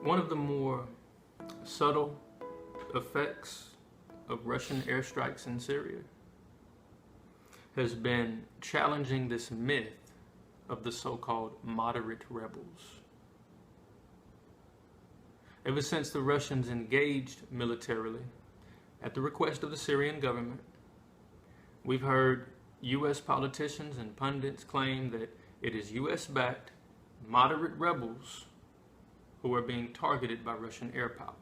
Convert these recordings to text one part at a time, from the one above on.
One of the more subtle effects of Russian airstrikes in Syria has been challenging this myth of the so-called moderate rebels. Ever since the Russians engaged militarily at the request of the Syrian government, we've heard U.S. politicians and pundits claim that it is U.S.-backed moderate rebels who are being targeted by Russian air power.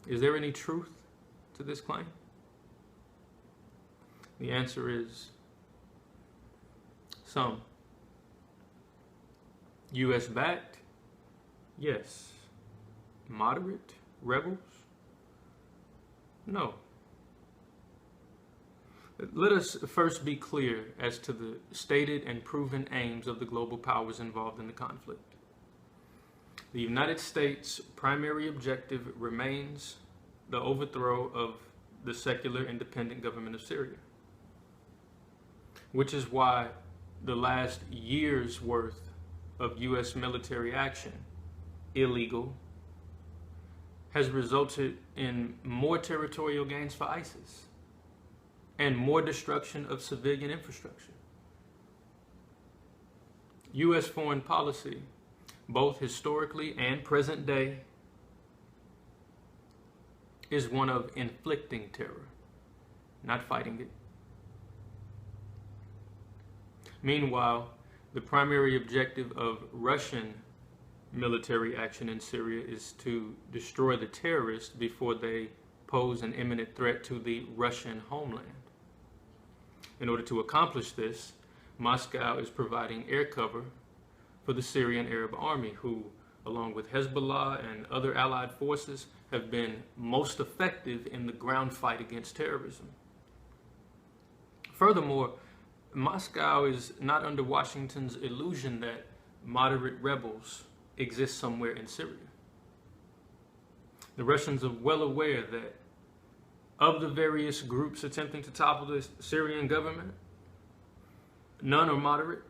Is there any truth to this claim? The answer is some. U.S.-backed? Yes. Moderate rebels? No. Let us first be clear as to the stated and proven aims of the global powers involved in the conflict. The United States' primary objective remains the overthrow of the secular independent government of Syria, which is why the last year's worth of U.S. military action, illegal, has resulted in more territorial gains for ISIS and more destruction of civilian infrastructure. U.S. foreign policy, both historically and present day, is one of inflicting terror, not fighting it. Meanwhile, the primary objective of Russian military action in Syria is to destroy the terrorists before they pose an imminent threat to the Russian homeland. In order to accomplish this, Moscow is providing air cover for the Syrian Arab Army, who, along with Hezbollah and other allied forces, have been most effective in the ground fight against terrorism. Furthermore, Moscow is not under Washington's illusion that moderate rebels exist somewhere in Syria. The Russians are well aware that of the various groups attempting to topple the Syrian government, none are moderate,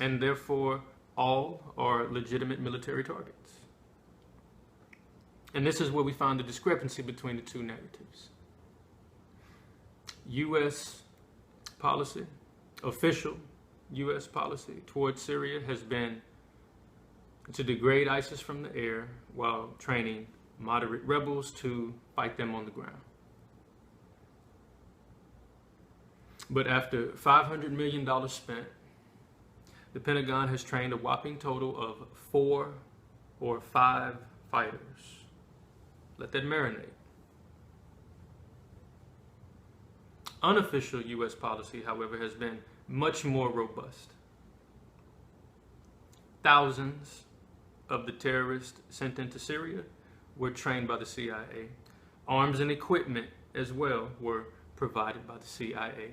and therefore all are legitimate military targets. And this is where we find the discrepancy between the two narratives. U.S. policy, official U.S. policy towards Syria has been to degrade ISIS from the air while training moderate rebels to fight them on the ground. But after $500 million spent, the Pentagon has trained a whopping total of 4 or 5 fighters. Let that marinate. Unofficial U.S. policy, however, has been much more robust. Thousands of the terrorists sent into Syria were trained by the CIA. Arms and equipment as well were provided by the CIA,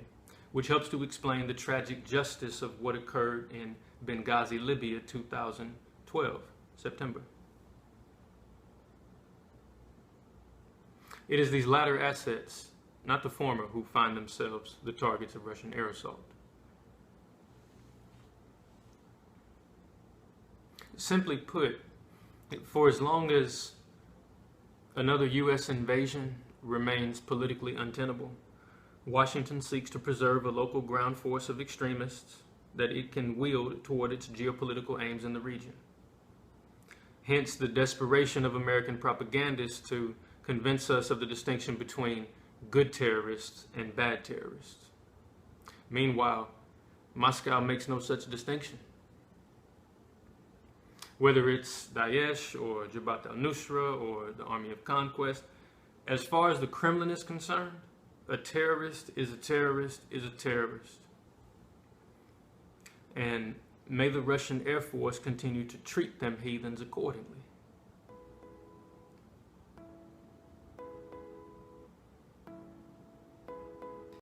which helps to explain the tragic justice of what occurred in Benghazi, Libya, 2012, September. It is these latter assets, not the former, who find themselves the targets of Russian air assault. Simply put, for as long as another U.S. invasion remains politically untenable, Washington seeks to preserve a local ground force of extremists that it can wield toward its geopolitical aims in the region. Hence the desperation of American propagandists to convince us of the distinction between good terrorists and bad terrorists. Meanwhile, Moscow makes no such distinction. Whether it's Daesh or Jabhat al-Nusra or the Army of Conquest, as far as the Kremlin is concerned, a terrorist is a terrorist is a terrorist. And may the Russian Air Force continue to treat them heathens accordingly.